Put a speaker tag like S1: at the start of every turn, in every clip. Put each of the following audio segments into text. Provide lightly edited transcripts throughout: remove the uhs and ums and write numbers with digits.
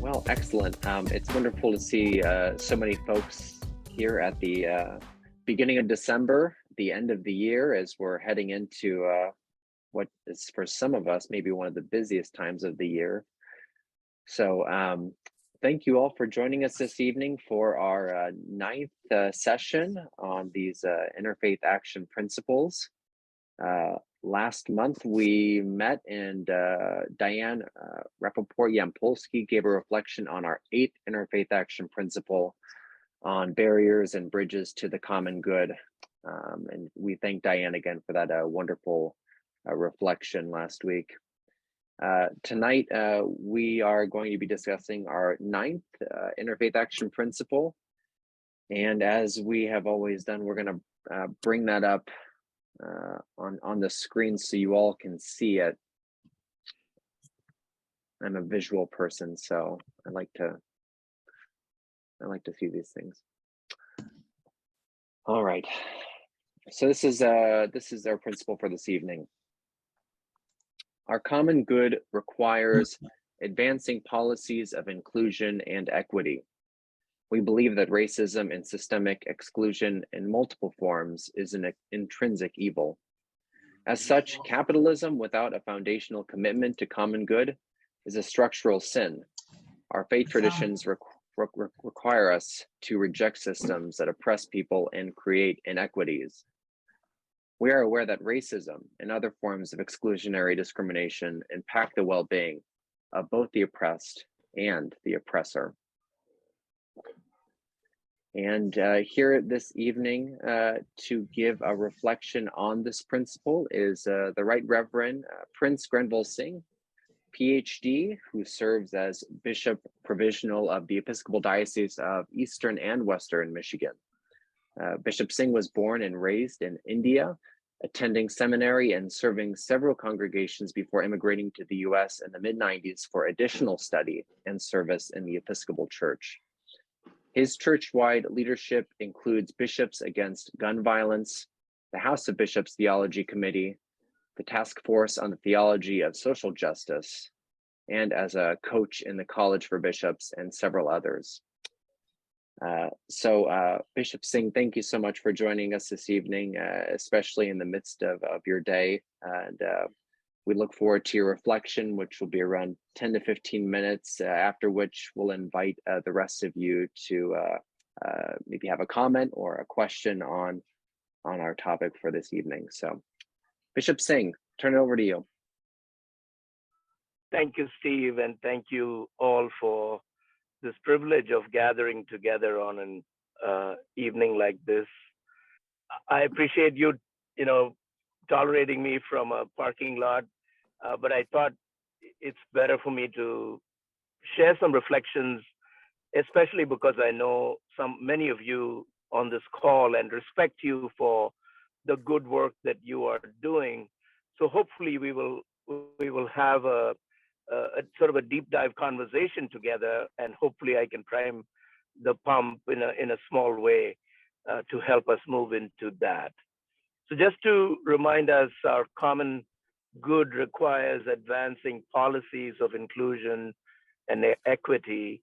S1: Well, excellent. It's wonderful to see so many folks here at the beginning of December, the end of the year, as we're heading into what is for some of us maybe one of the busiest times of the year. So thank you all for joining us this evening for our ninth session on these Interfaith Action principles. Last month we met and Diane Rappaport-Yampolsky gave a reflection on our 8th Interfaith Action principle on barriers and bridges to the common good. And we thank Diane again for that wonderful reflection last week. Tonight we are going to be discussing our 9th Interfaith Action principle. And as we have always done, we're going to bring that up on the screen so you all can see it. I'm a visual person, so I like to see these things. All right, so this is our principle for this evening. Our common good requires advancing policies of inclusion and equity. We believe that racism and systemic exclusion in multiple forms is an intrinsic evil. As such, capitalism without a foundational commitment to common good is a structural sin. Our faith traditions require us to reject systems that oppress people and create inequities. We are aware that racism and other forms of exclusionary discrimination impact the well-being of both the oppressed and the oppressor. And here this evening to give a reflection on this principle is the Right Reverend Prince Grenville Singh, Ph.D., who serves as Bishop Provisional of the Episcopal Diocese of Eastern and Western Michigan. Bishop Singh was born and raised in India, attending seminary and serving several congregations before immigrating to the US in the mid-90s for additional study and service in the Episcopal Church. His church-wide leadership includes Bishops Against Gun Violence, the House of Bishops Theology Committee, the Taskforce on the Theology of Social Justice, and as a coach in the College for Bishops and several others. Bishop Singh, thank you so much for joining us this evening, especially in the midst of your day. And we look forward to your reflection, which will be around 10 to 15 minutes, after which we'll invite the rest of you to maybe have a comment or a question on our topic for this evening. So Bishop Singh, turn it over to you.
S2: Thank you, Steve, and thank you all for this privilege of gathering together on an evening like this. I appreciate you, tolerating me from a parking lot, but I thought it's better for me to share some reflections, especially because I know many of you on this call and respect you for the good work that you are doing. So hopefully we will have a sort of a deep dive conversation together, and hopefully I can prime the pump in a small way to help us move into that. So just to remind us, our common good requires advancing policies of inclusion and equity.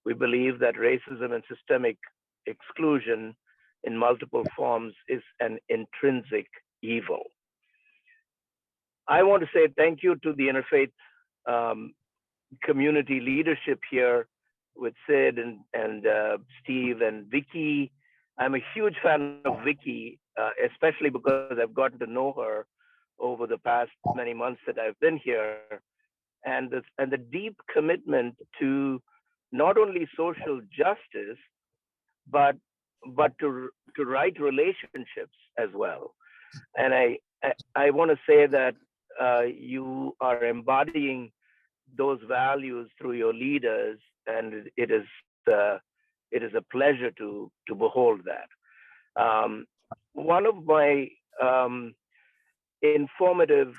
S2: We believe that racism and systemic exclusion in multiple forms is an intrinsic evil. I want to say thank you to the Interfaith community leadership here with Sid and Steve and Vicky. I'm a huge fan of Vicky, especially because I've gotten to know her over the past many months that I've been here, and the deep commitment to not only social justice, but to right relationships as well. And I want to say that you are embodying those values through your leaders, and it is a pleasure to behold that. One of my informative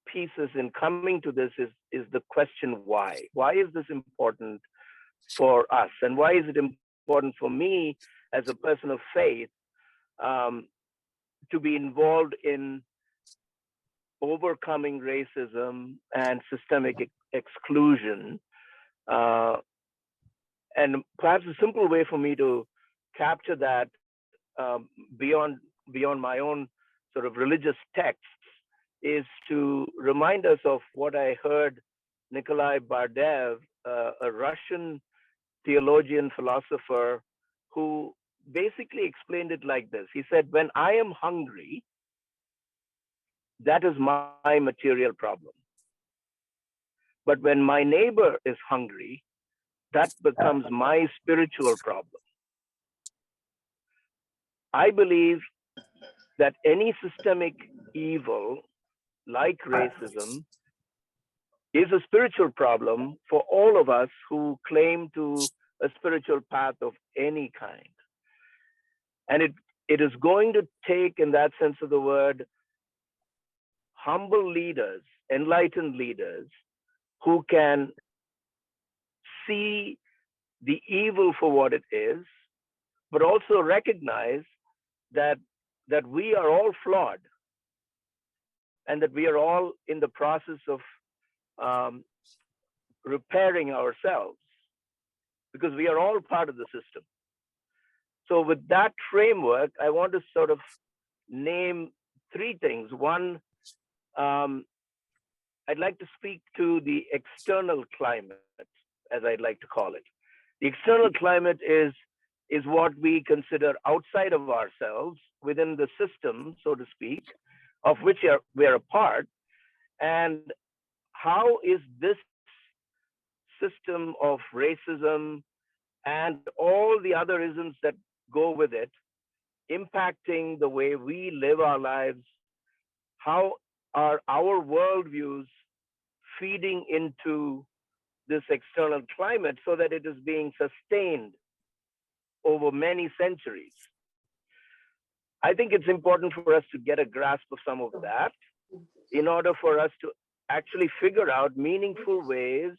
S2: pieces in coming to this is the question why. Why is this important for us, and why is it important for me as a person of faith to be involved in overcoming racism and systemic exclusion Uh, and perhaps a simple way for me to capture that beyond my own sort of religious texts is to remind us of what I heard Nikolai Bardev, a Russian theologian philosopher, who basically explained it like this. He said, when I am hungry, that is my material problem. But when my neighbor is hungry, that becomes my spiritual problem. I believe that any systemic evil like racism is a spiritual problem for all of us who claim to a spiritual path of any kind. And it is going to take, in that sense of the word, humble leaders, enlightened leaders who can see the evil for what it is, but also recognize that we are all flawed and that we are all in the process of repairing ourselves, because we are all part of the system. So with that framework, I want to sort of name three things. One, I'd like to speak to the external climate, as I'd like to call it. The external climate is what we consider outside of ourselves, within the system, so to speak, of which we are a part. And how is this system of racism and all the other isms that go with it impacting the way we live our lives? How are our worldviews feeding into this external climate so that it is being sustained over many centuries? I think it's important for us to get a grasp of some of that in order for us to actually figure out meaningful ways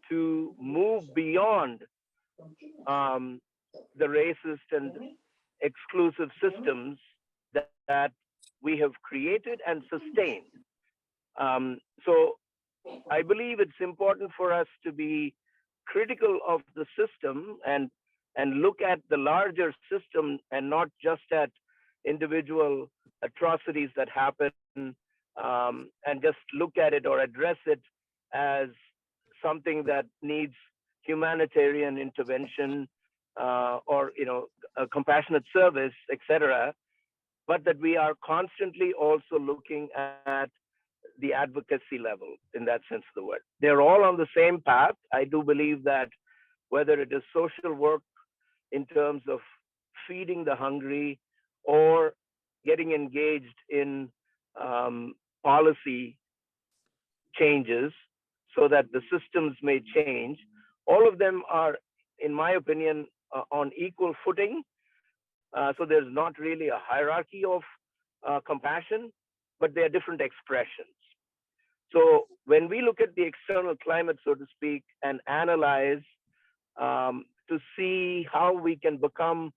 S2: to move beyond the racist and exclusive systems that we have created and sustained. So I believe it's important for us to be critical of the system and look at the larger system and not just at individual atrocities that happen, and just look at it or address it as something that needs humanitarian intervention or a compassionate service, etc. But that we are constantly also looking at the advocacy level, in that sense of the word. They're all on the same path. I do believe that whether it is social work in terms of feeding the hungry or getting engaged in policy changes so that the systems may change, all of them are, in my opinion, on equal footing. So there's not really a hierarchy of compassion, but they are different expressions. So when we look at the external climate, so to speak, and analyze to see how we can become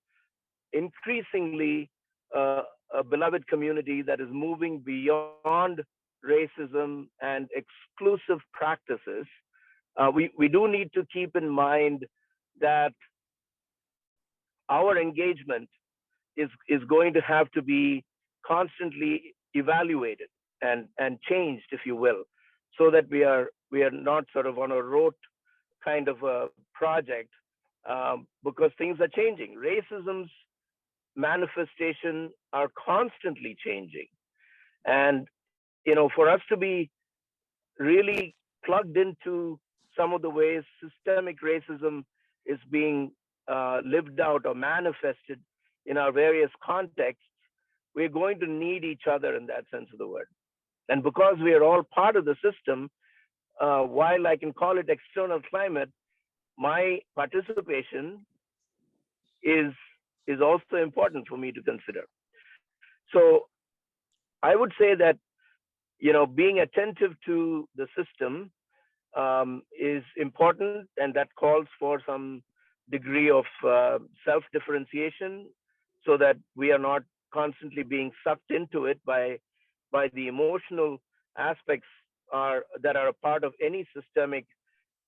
S2: increasingly a beloved community that is moving beyond racism and exclusive practices, we do need to keep in mind that our engagement is going to have to be constantly evaluated and changed, if you will, so that we are not sort of on a rote kind of a project, because things are changing. Racism's manifestation are constantly changing, and for us to be really plugged into some of the ways systemic racism is being lived out or manifested in our various contexts, we're going to need each other in that sense of the word. And because we are all part of the system, while I can call it external climate, my participation is also important for me to consider. So I would say that being attentive to the system is important, and that calls for some degree of self-differentiation so that we are not constantly being sucked into it by the emotional aspects that are a part of any systemic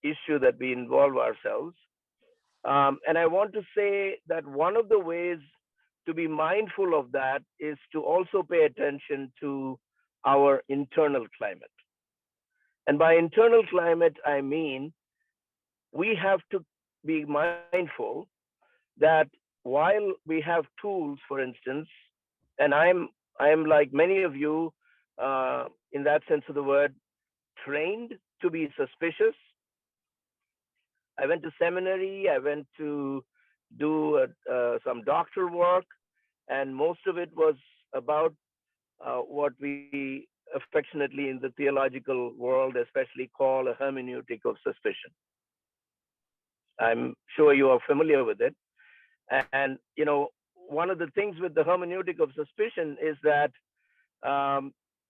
S2: issue that we involve ourselves. And I want to say that one of the ways to be mindful of that is to also pay attention to our internal climate. And by internal climate, I mean we have to be mindful that while we have tools, for instance, and I'm like many of you, in that sense of the word, trained to be suspicious. I went to seminary, I went to do some doctoral work, and most of it was about what we affectionately in the theological world especially call a hermeneutic of suspicion. I'm sure you are familiar with it. And, you know, one of the things with the hermeneutic of suspicion is that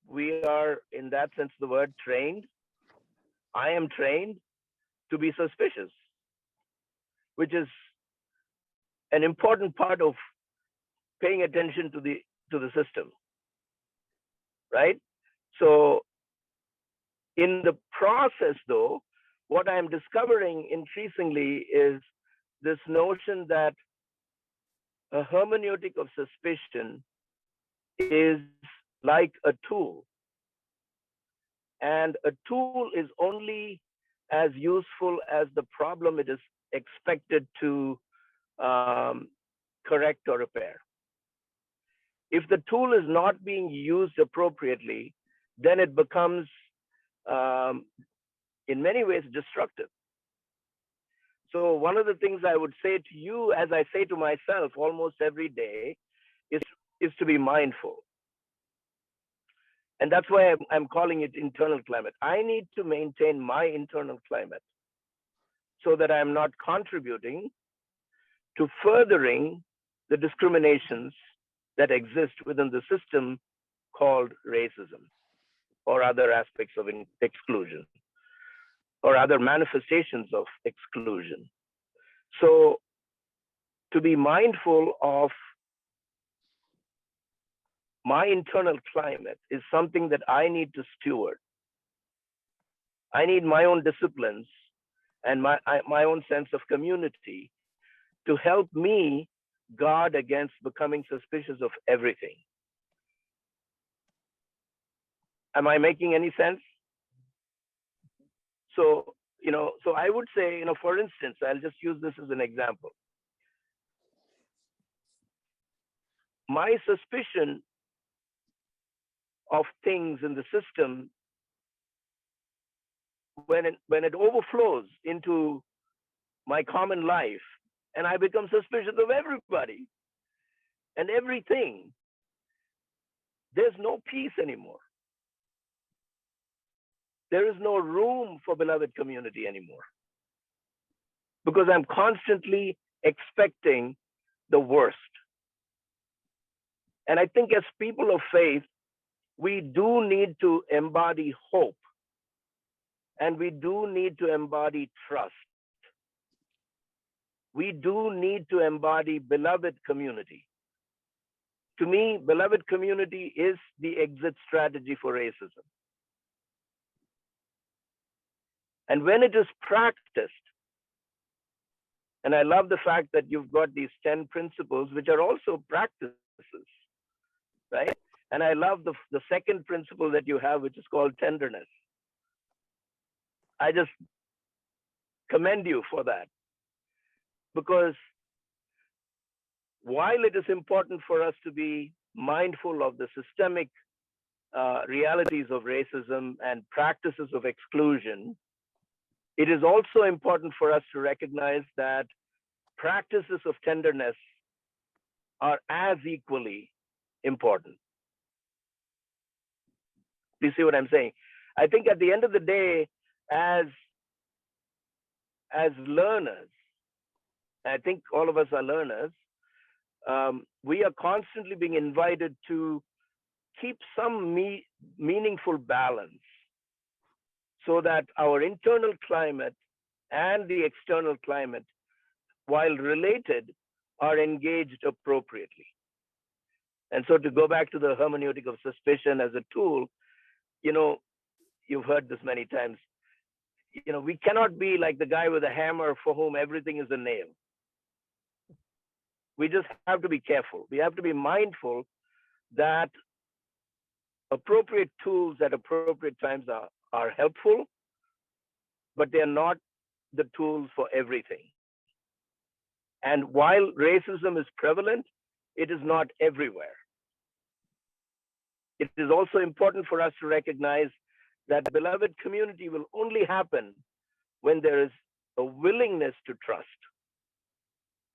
S2: we are, in that sense of the word, trained. I am trained to be suspicious, which is an important part of paying attention to the system, right? So in the process, though, what I'm discovering increasingly is this notion that a hermeneutic of suspicion is like a tool. And a tool is only as useful as the problem it is expected to correct or repair. If the tool is not being used appropriately, then it becomes, in many ways, destructive. So one of the things I would say to you, as I say to myself almost every day, is to be mindful. And that's why I'm calling it internal climate. I need to maintain my internal climate so that I'm not contributing to furthering the discriminations that exist within the system called racism or other aspects of exclusion or other manifestations of exclusion. So to be mindful of my internal climate is something that I need to steward. I need my own disciplines and my own sense of community to help me guard against becoming suspicious of everything. Am I making any sense? So, so I would say, for instance, I'll just use this as an example. My suspicion of things in the system, when it overflows into my common life, and I become suspicious of everybody and everything, there's no peace anymore. There is no room for beloved community anymore, because I'm constantly expecting the worst. And I think as people of faith, we do need to embody hope, and we do need to embody trust. We do need to embody beloved community. To me, beloved community is the exit strategy for racism. And when it is practiced, and I love the fact that you've got these 10 principles, which are also practices, right? And I love the second principle that you have, which is called tenderness. I just commend you for that. Because while it is important for us to be mindful of the systemic realities of racism and practices of exclusion, it is also important for us to recognize that practices of tenderness are as equally important. Do you see what I'm saying? I think at the end of the day, as learners, I think all of us are learners, we are constantly being invited to keep some meaningful balance so that our internal climate and the external climate, while related, are engaged appropriately. And so to go back to the hermeneutic of suspicion as a tool, you've heard this many times. we cannot be like the guy with a hammer for whom everything is a nail. We just have to be careful. We have to be mindful that appropriate tools at appropriate times are helpful, but they are not the tools for everything. And while racism is prevalent, it is not everywhere. It is also important for us to recognize that beloved community will only happen when there is a willingness to trust,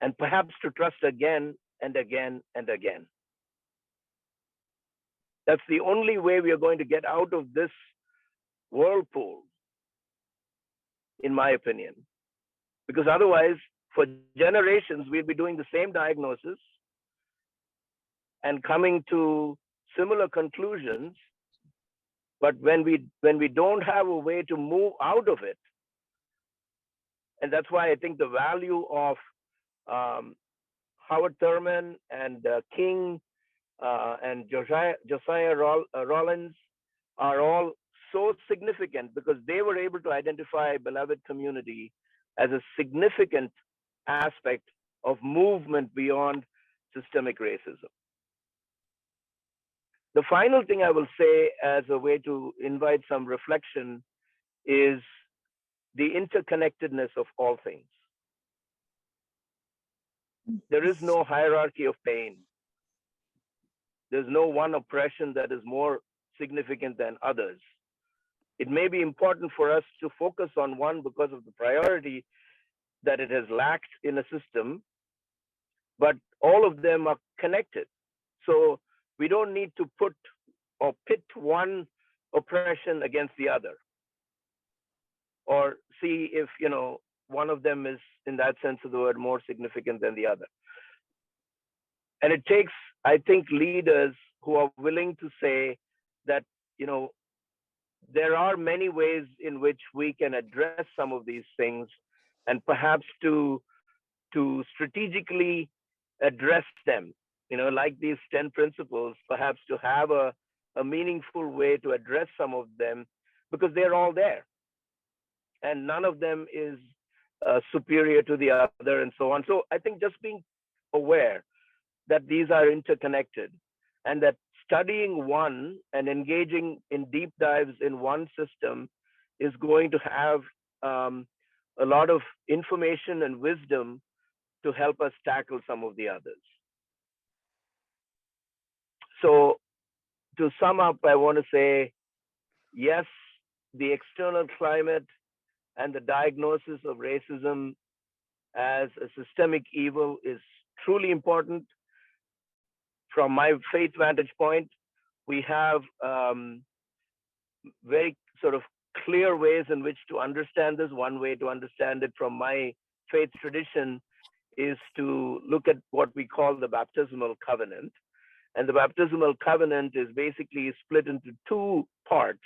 S2: and perhaps to trust again and again and again. That's the only way we are going to get out of this whirlpool, in my opinion. Because otherwise, for generations, we'll be doing the same diagnosis and coming to similar conclusions. But when we don't have a way to move out of it, and that's why I think the value of Howard Thurman and King and Josiah Rollins are all so significant, because they were able to identify beloved community as a significant aspect of movement beyond systemic racism. The final thing I will say as a way to invite some reflection is the interconnectedness of all things. There is no hierarchy of pain. There's no one oppression that is more significant than others. It may be important for us to focus on one because of the priority that it has lacked in a system, but all of them are connected. So we don't need to put or pit one oppression against the other, or see if one of them is, in that sense of the word, more significant than the other. And it takes, I think, leaders who are willing to say that there are many ways in which we can address some of these things, and perhaps to strategically address them, like these 10 principles, perhaps to have a meaningful way to address some of them, because they're all there. And none of them is superior to the other, and so on. So I think just being aware that these are interconnected, and that studying one and engaging in deep dives in one system is going to have a lot of information and wisdom to help us tackle some of the others. So to sum up, I want to say, yes, the external climate and the diagnosis of racism as a systemic evil is truly important. From my faith vantage point, we have very sort of clear ways in which to understand this. One way to understand it from my faith tradition is to look at what we call the baptismal covenant. And the baptismal covenant is basically split into two parts.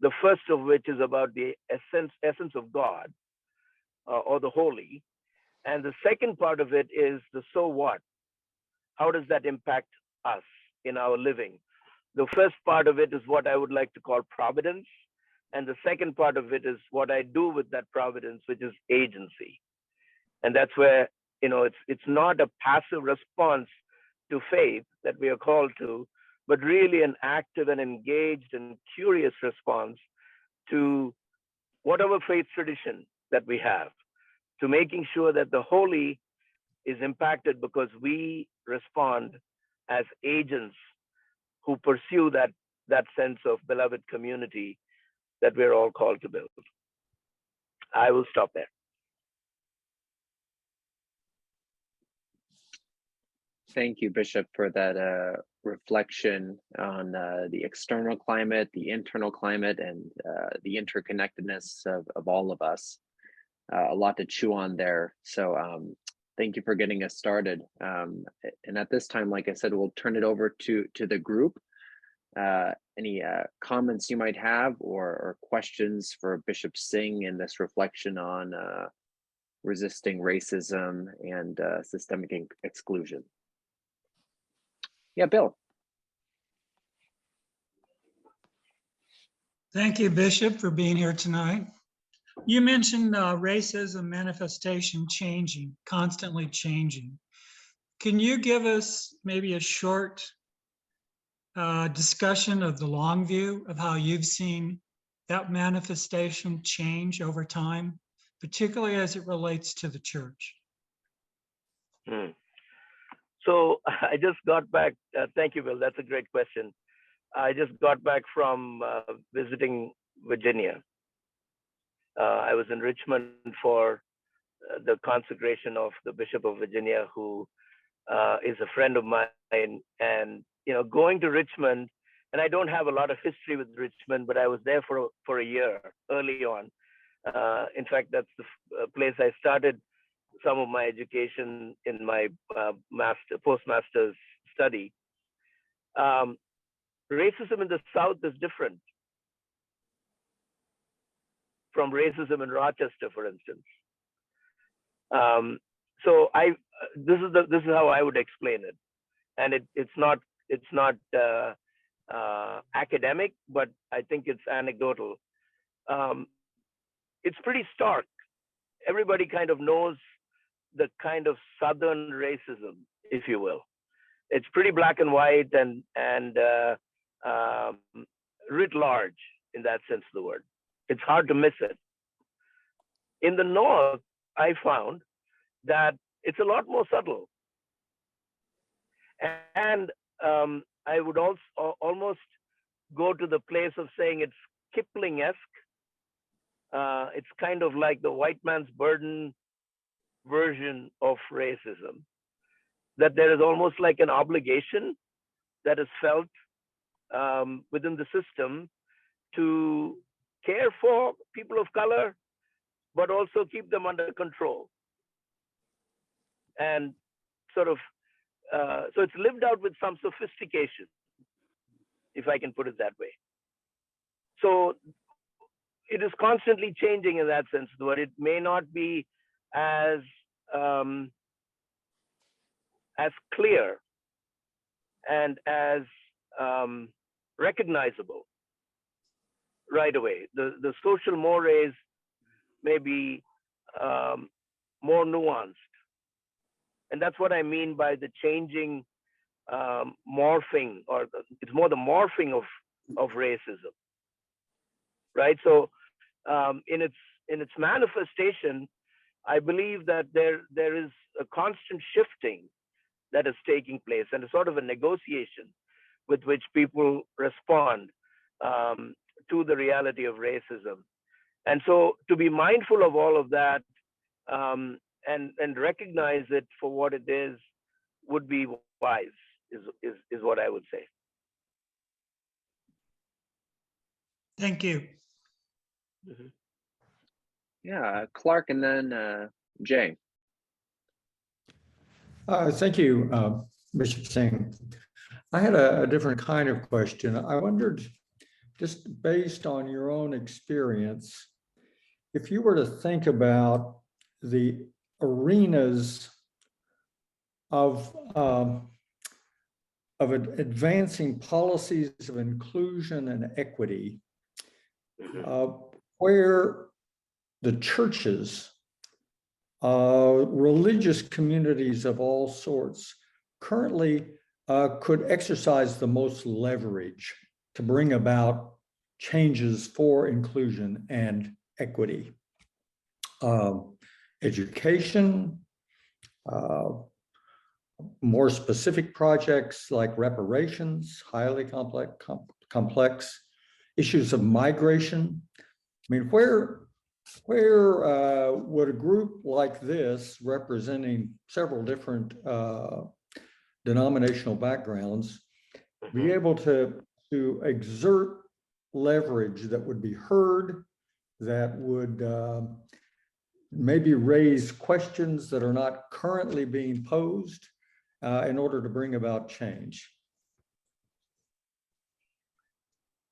S2: The first of which is about the essence of God, or the holy. And the second part of it is the so what? How does that impact us in our living? The first part of it is what I would like to call providence. And the second part of it is what I do with that providence, which is agency. And that's where, it's not a passive response to faith that we are called to, but really an active and engaged and curious response to whatever faith tradition that we have, to making sure that the holy is impacted because we respond as agents who pursue that sense of beloved community that we're all called to build. I will stop there.
S1: Thank you, Bishop, for that reflection on the external climate, the internal climate, and the interconnectedness of all of us. A lot to chew on there. So thank you for getting us started. And at this time, like I said, we'll turn it over to the group. Any comments you might have, or questions for Bishop Singh in this reflection on resisting racism and systemic exclusion? Yeah, Bill.
S3: Thank you, Bishop, for being here tonight. You mentioned racism manifestation changing, constantly changing. Can you give us maybe a short discussion of the long view of how you've seen that manifestation change over time, particularly as it relates to the church?
S2: So I just got back. Thank you, Bill. That's a great question. I just got back from visiting Virginia. I was in Richmond for the consecration of the Bishop of Virginia, who is a friend of mine. And going to Richmond, and I don't have a lot of history with Richmond, but I was there for a year early on. In fact, that's the place I started some of my education in my postmaster's study. Racism in the South is different from racism in Rochester, for instance. So this is how I would explain it, and it's not academic, but I think it's anecdotal. It's pretty stark. Everybody kind of knows the kind of Southern racism, if you will. It's pretty black and white and writ large in that sense of the word. It's hard to miss it. In the North, I found that it's a lot more subtle. And I would also almost go to the place of saying it's Kipling-esque. It's kind of like the white man's burden version of racism, that there is almost like an obligation that is felt within the system to care for people of color, but also keep them under control. And sort of, so it's lived out with some sophistication, if I can put it that way. So it is constantly changing in that sense, but it may not be as clear and as recognizable right away. The social mores may be more nuanced. And that's what I mean by the changing morphing, or it's more the morphing of racism, right? So in its manifestation, I believe that there is a constant shifting that is taking place, and a sort of a negotiation with which people respond to the reality of racism. And so to be mindful of all of that and recognize it for what it is would be wise, is what I would say.
S3: Thank you.
S2: Mm-hmm.
S1: Yeah, Clark, and then Jay.
S4: Thank you, Bishop Singh. I had a different kind of question. I wondered, just based on your own experience, if you were to think about the arenas of advancing policies of inclusion and equity, where the churches, religious communities of all sorts, currently could exercise the most leverage to bring about changes for inclusion and equity. Education, more specific projects like reparations, highly complex issues of migration. I mean, where would a group like this, representing several different denominational backgrounds, be able to exert leverage that would be heard, that would maybe raise questions that are not currently being posed in order to bring about change?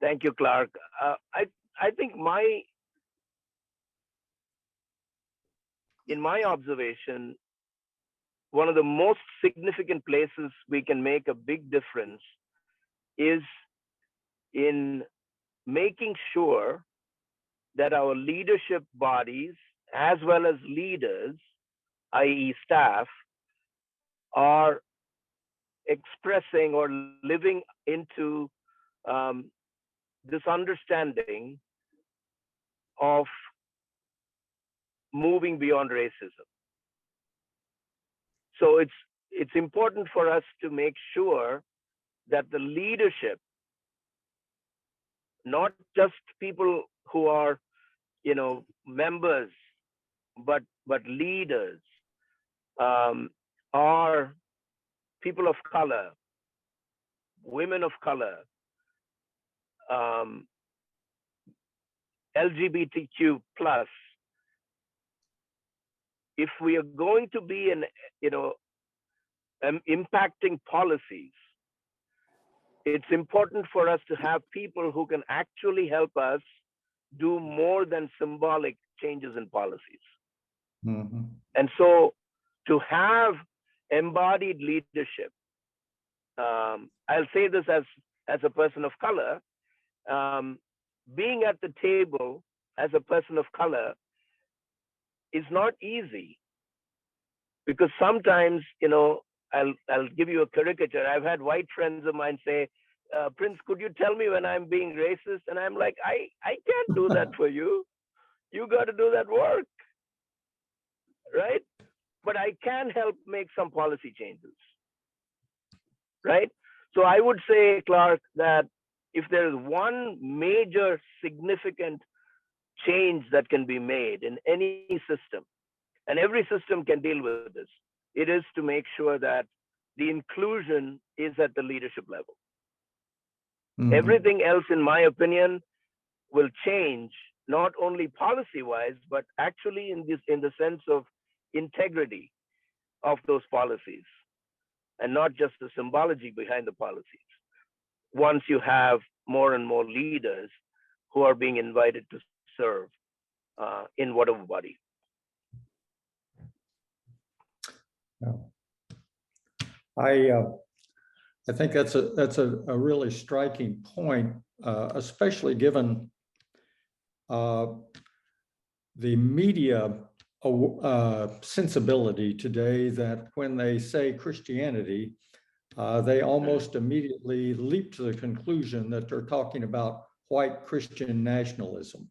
S2: Thank you, Clark. I think in my observation, one of the most significant places we can make a big difference is in making sure that our leadership bodies, as well as leaders, i.e. staff, are expressing or living into this understanding of moving beyond racism. So it's important for us to make sure that the leadership, not just people who are, members, but leaders, are people of color, women of color, LGBTQ plus. If we are going to be impacting policies, it's important for us to have people who can actually help us do more than symbolic changes in policies.
S4: Mhm.
S2: And so to have embodied leadership, I'll say this as a person of color, being at the table as a person of color is not easy, because sometimes, I'll give you a caricature. I've had white friends of mine say, Prince, could you tell me when I'm being racist? And I'm like, I can't do that for you. You got to do that work, right? But I can help make some policy changes, right? So I would say, Clark, that if there is one major significant change that can be made in any system, and every system can deal with this, it is to make sure that the inclusion is at the leadership level.
S4: Mhm.
S2: Everything else, in my opinion, will change, not only policy-wise, but actually in the sense of integrity of those policies, and not just the symbology behind the policies. Once you have more and more leaders who are being invited to serve in whatever body.
S4: Yeah. I think that's a really striking point, especially given the media sensibility today, that when they say Christianity, they almost immediately leap to the conclusion that they're talking about white Christian nationalism.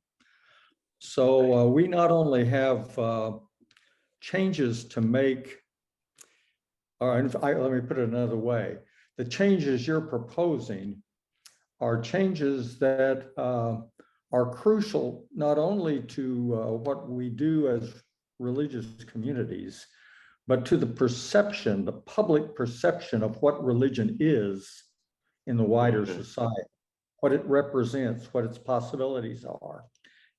S4: So we not only have changes to make, or let me put it another way, the changes you're proposing are changes that are crucial not only to what we do as religious communities, but to the perception, the public perception of what religion is in the wider society, what it represents, what its possibilities are,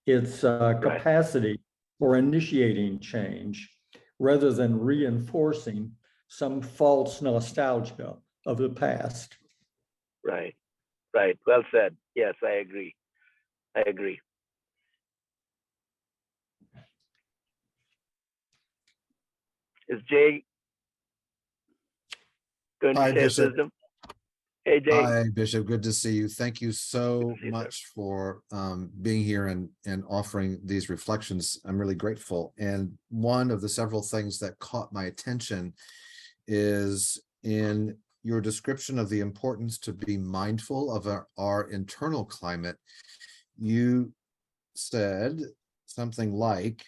S4: its capacity for initiating change, rather than reinforcing some false nostalgia of the past.
S2: Right. Well said. Yes, I agree. Is Jay going to
S5: Hi,
S2: share
S5: Bishop.
S2: wisdom? Hey, Jay.
S5: Hi, Bishop. Good to see you. Thank you so
S2: Good to see you,
S5: much for being here and offering these reflections. I'm really grateful. And one of the several things that caught my attention is in your description of the importance to be mindful of our internal climate. You said something like,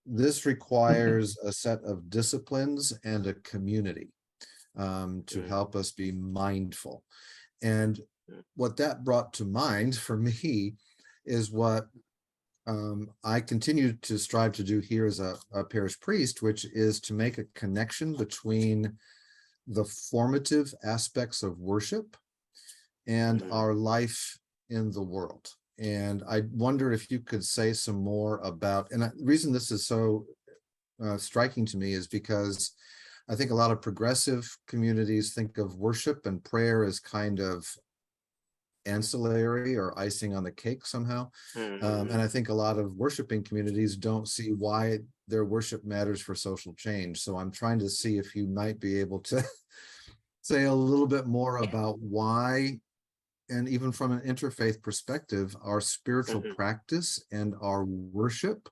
S5: this requires a set of disciplines and a community to help us be mindful. And what that brought to mind for me is what I continue to strive to do here as a parish priest, which is to make a connection between the formative aspects of worship and our life in the world. And I wonder if you could say some more about, and the reason this is so striking to me is because I think a lot of progressive communities think of worship and prayer as kind of ancillary or icing on the cake somehow. And I think a lot of worshiping communities don't see why their worship matters for social change. So I'm trying to see if you might be able to say a little bit more about why and even from an interfaith perspective, our spiritual practice and our worship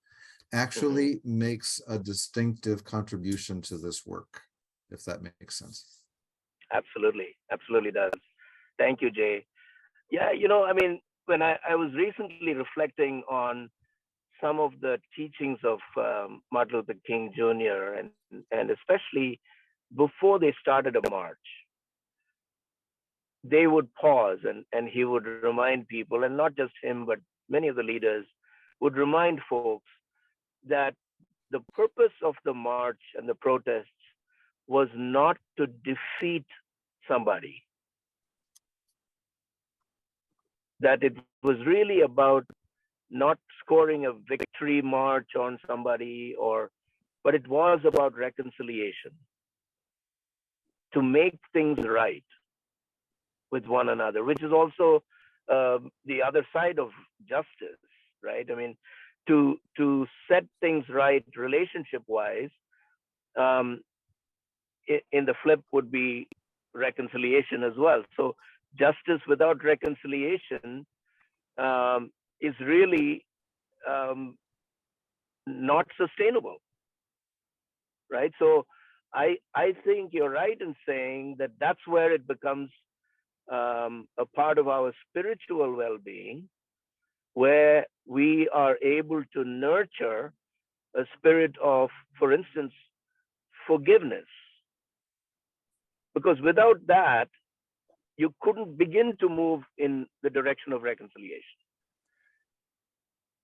S5: actually makes a distinctive contribution to this work, if that makes sense.
S2: Absolutely. Absolutely does. Thank you, Jay. Yeah, you know, I mean, when I was recently reflecting on some of the teachings of Martin Luther King Jr. and especially before they started a march, they would pause and he would remind people, and not just him, but many of the leaders would remind folks that the purpose of the march and the protests was not to defeat somebody, that it was really about not scoring a victory march on somebody, but it was about reconciliation, to make things right with one another, which is also the other side of justice, right? I mean, to set things right relationship-wise, in the flip would be reconciliation as well. So justice without reconciliation is really not sustainable, right? So I think you're right in saying that that's where it becomes a part of our spiritual well-being, where we are able to nurture a spirit of, for instance, forgiveness. Because without that, you couldn't begin to move in the direction of reconciliation.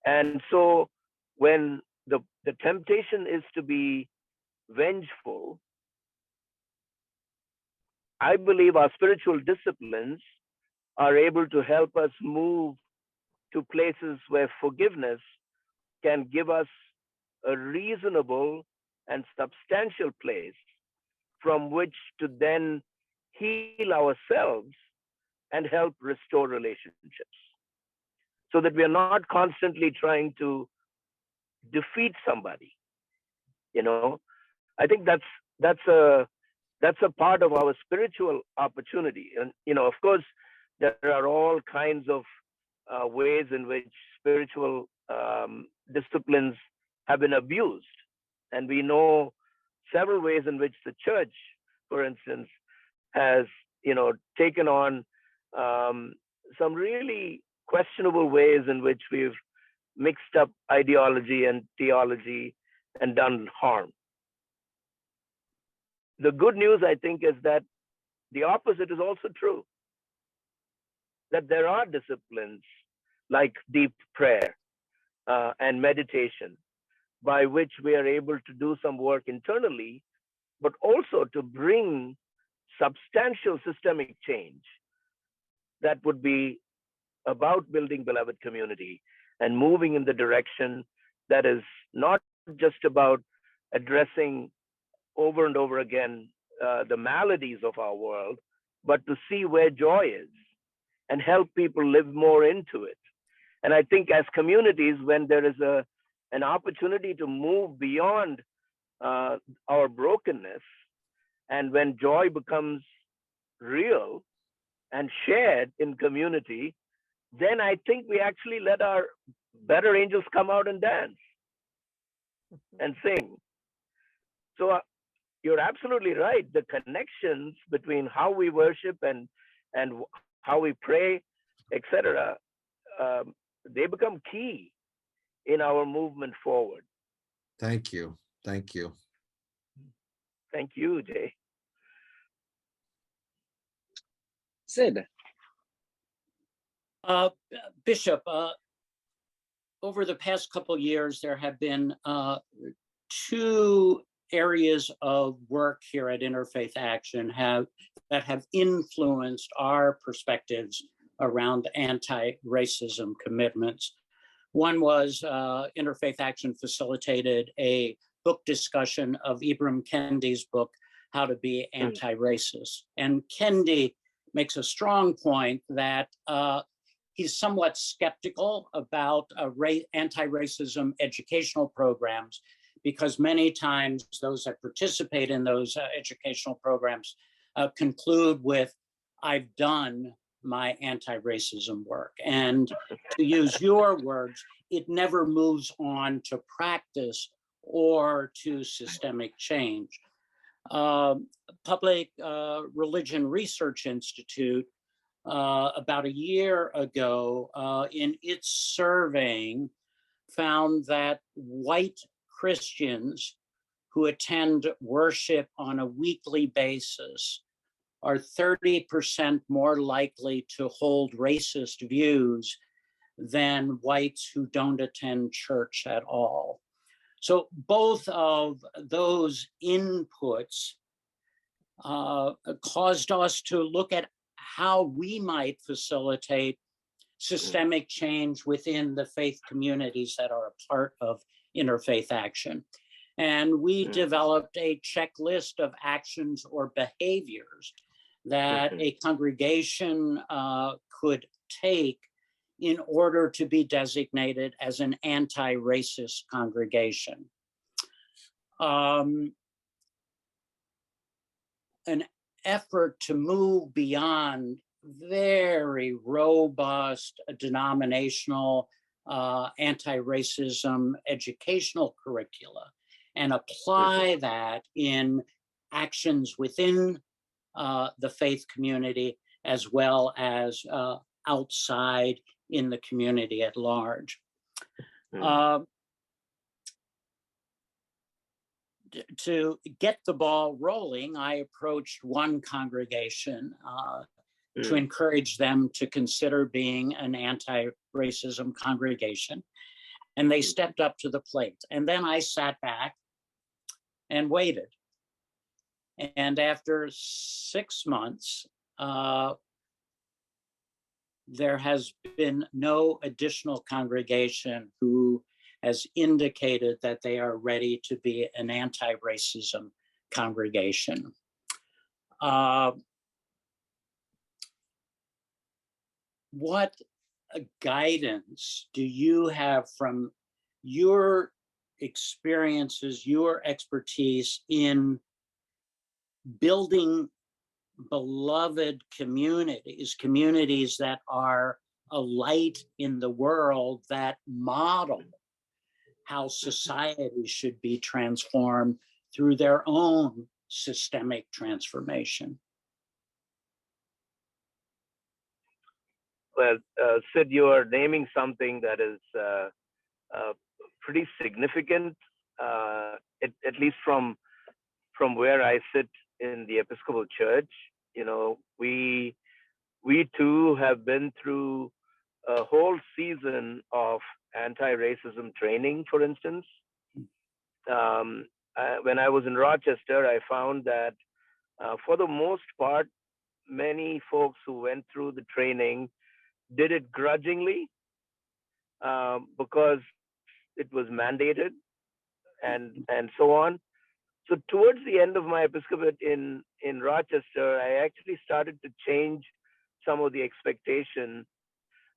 S2: And so when the temptation is to be vengeful, I believe our spiritual disciplines are able to help us move to places where forgiveness can give us a reasonable and substantial place from which to then heal ourselves and help restore relationships, so that we are not constantly trying to defeat somebody. You know, I think that's a part of our spiritual opportunity. And, you know, of course, there are all kinds of ways in which spiritual disciplines have been abused. And we know several ways in which the church, for instance, has, you know, taken on some really questionable ways in which we've mixed up ideology and theology and done harm. The good news, I think, is that the opposite is also true. That there are disciplines like deep prayer and meditation, by which we are able to do some work internally, but also to bring substantial systemic change that would be about building beloved community and moving in the direction that is not just about addressing over and over again the maladies of our world, but to see where joy is and help people live more into it. And I think as communities, when there is an opportunity to move beyond our brokenness, and when joy becomes real and shared in community, then I think we actually let our better angels come out and dance and sing. So you're absolutely right. The connections between how we worship and how we pray, etc., they become key in our movement forward.
S5: Thank you. Thank you.
S2: Thank you, Jay.
S1: Sid.
S6: Bishop, over the past couple of years, there have been two areas of work here at Interfaith Action that have influenced our perspectives around anti-racism commitments. One was Interfaith Action facilitated a book discussion of Ibram Kendi's book, How to Be Anti-Racist. And Kendi makes a strong point that he's somewhat skeptical about anti-racism educational programs, because many times those that participate in those educational programs conclude with, I've done my anti-racism work. And to use your words, it never moves on to practice or to systemic change. Public Religion Research Institute, about a year ago, in its surveying, found that white Christians who attend worship on a weekly basis are 30% more likely to hold racist views than whites who don't attend church at all. So both of those inputs caused us to look at how we might facilitate systemic change within the faith communities that are a part of Interfaith Action. And we developed a checklist of actions or behaviors that a congregation could take in order to be designated as an anti-racist congregation. An effort to move beyond very robust denominational anti-racism educational curricula and apply that in actions within the faith community as well as outside in the community at large. To get the ball rolling, I approached one congregation to encourage them to consider being an anti-racism congregation. And they stepped up to the plate. And then I sat back and waited. And after 6 months, there has been no additional congregation who has indicated that they are ready to be an anti-racism congregation. What guidance do you have from your experiences, your expertise in building beloved communities, communities that are a light in the world, that model how society should be transformed through their own systemic transformation?
S2: Well, Sid, you are naming something that is pretty significant, at least from where I sit in the Episcopal Church. You know, we too have been through a whole season of anti-racism training, for instance. When I was in Rochester, I found that for the most part, many folks who went through the training did it grudgingly because it was mandated and so on. So towards the end of my episcopate in Rochester, I actually started to change some of the expectation.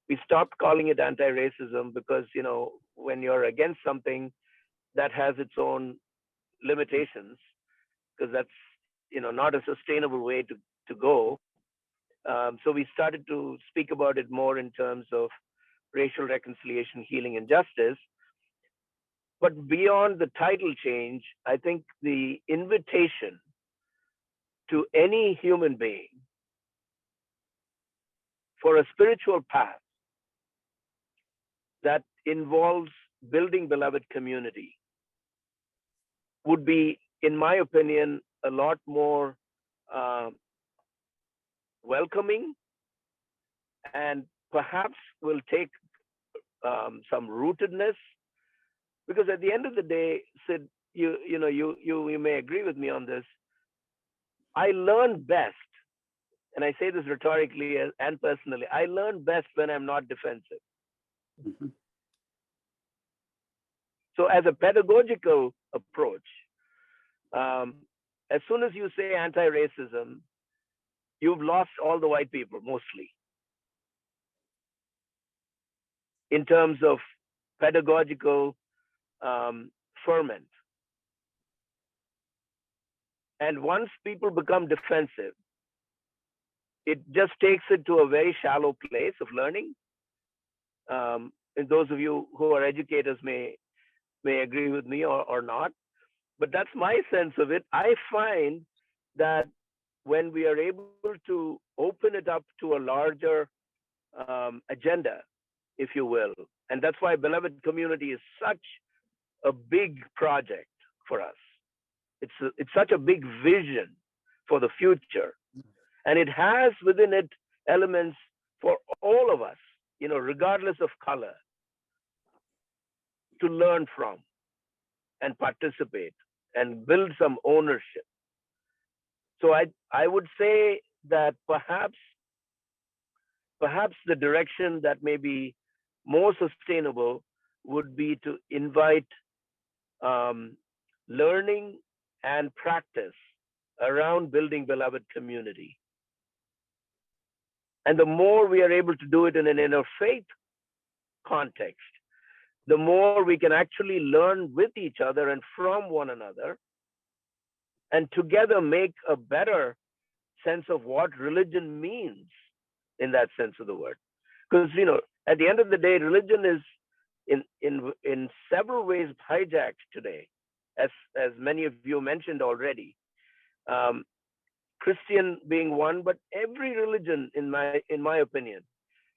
S2: We stopped calling it anti-racism because, you know, when you're against something, that has its own limitations, because that's, you know, not a sustainable way to go. So we started to speak about it more in terms of racial reconciliation, healing, and justice. But beyond the title change, I think the invitation to any human being for a spiritual path that involves building beloved community would be, in my opinion, a lot more welcoming, and perhaps will take some rootedness. Because at the end of the day, Sid, you may agree with me on this. I learn best, and I say this rhetorically and personally, I learn best when I'm not defensive.
S6: Mm-hmm.
S2: So as a pedagogical approach, as soon as you say anti-racism, you've lost all the white people, mostly, in terms of pedagogical ferment. And once people become defensive, it just takes it to a very shallow place of learning. And those of you who are educators may agree with me or not, but that's my sense of it. I find that when we are able to open it up to a larger agenda, if you will, and that's why Beloved Community is such a big project for us. It's such a big vision for the future, and it has within it elements for all of us, regardless of color, to learn from and participate and build some ownership. So I would say that perhaps the direction that may be more sustainable would be to invite learning and practice around building Beloved Community. And the more we are able to do it in an interfaith context, the more we can actually learn with each other and from one another, and together make a better sense of what religion means in that sense of the word. Because, at the end of the day, religion is in several ways hijacked today, as many of you mentioned already. Christian being one, but every religion, in my opinion,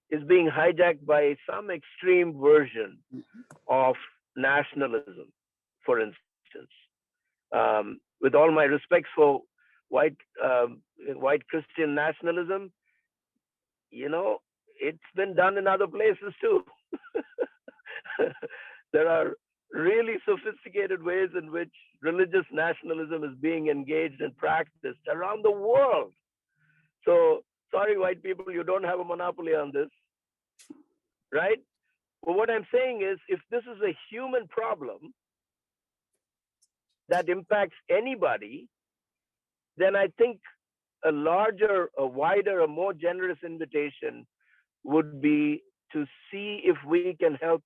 S2: is being hijacked by some extreme version of nationalism, for instance. With all my respect for white Christian nationalism, it's been done in other places too. There are really sophisticated ways in which religious nationalism is being engaged and practiced around the world. So, sorry, white people, you don't have a monopoly on this, right? But what I'm saying is, if this is a human problem that impacts anybody, then I think a larger, a wider, a more generous invitation would be to see if we can help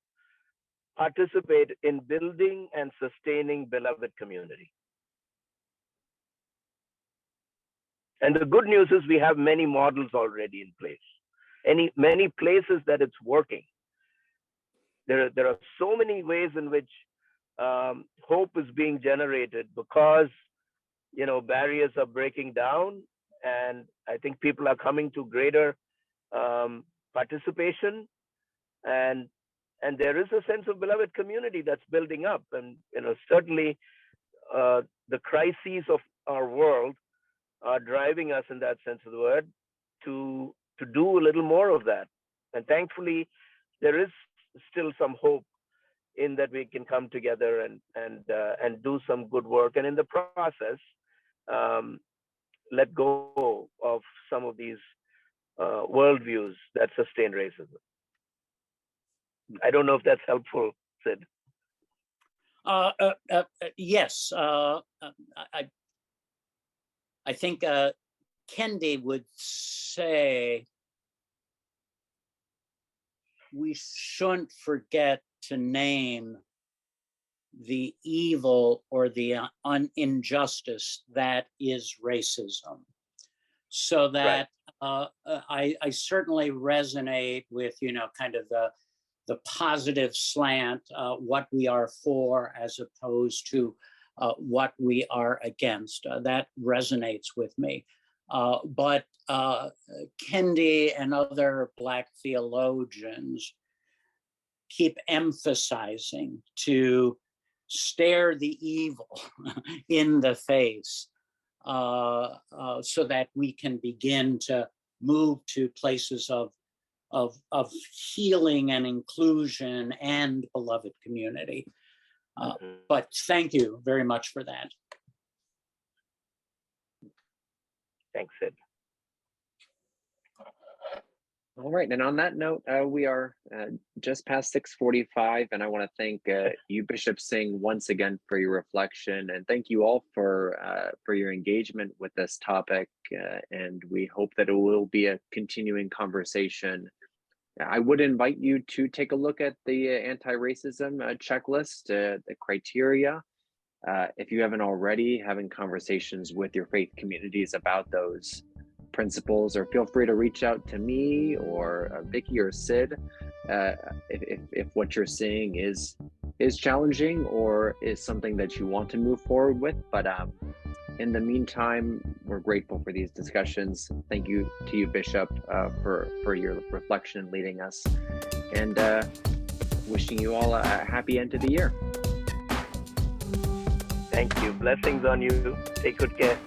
S2: participate in building and sustaining Beloved Community. And the good news is we have many models already in place, many places that it's working. There are so many ways in which hope is being generated because, barriers are breaking down, and I think people are coming to greater participation, and there is a sense of Beloved Community that's building up. And certainly the crises of our world are driving us, in that sense of the word, to do a little more of that. And thankfully, there is still some hope in that we can come together and do some good work, and in the process let go of some of these worldviews that sustain racism. I don't know if that's helpful, Sid.
S6: Yes, I think Kendi would say we shouldn't forget to name the evil or the injustice that is racism. So that I certainly resonate with, kind of the positive slant, what we are for as opposed to what we are against. That resonates with me. But Kendi and other Black theologians keep emphasizing to stare the evil in the face so that we can begin to move to places of healing and inclusion and beloved community. But thank you very much for that.
S2: Thanks, Sid.
S1: All right, and on that note, we are just past 6:45, and I want to thank you, Bishop Singh, once again for your reflection, and thank you all for your engagement with this topic, and we hope that it will be a continuing conversation. I would invite you to take a look at the anti-racism checklist, the criteria. If you haven't already, having conversations with your faith communities about those. principles, or feel free to reach out to me or Vicky or Sid if what you're seeing is challenging or is something that you want to move forward with. But in the meantime, we're grateful for these discussions. Thank you to you, Bishop, for your reflection and leading us, and wishing you all a happy end to the year.
S2: Thank you. Blessings on you. Take good care.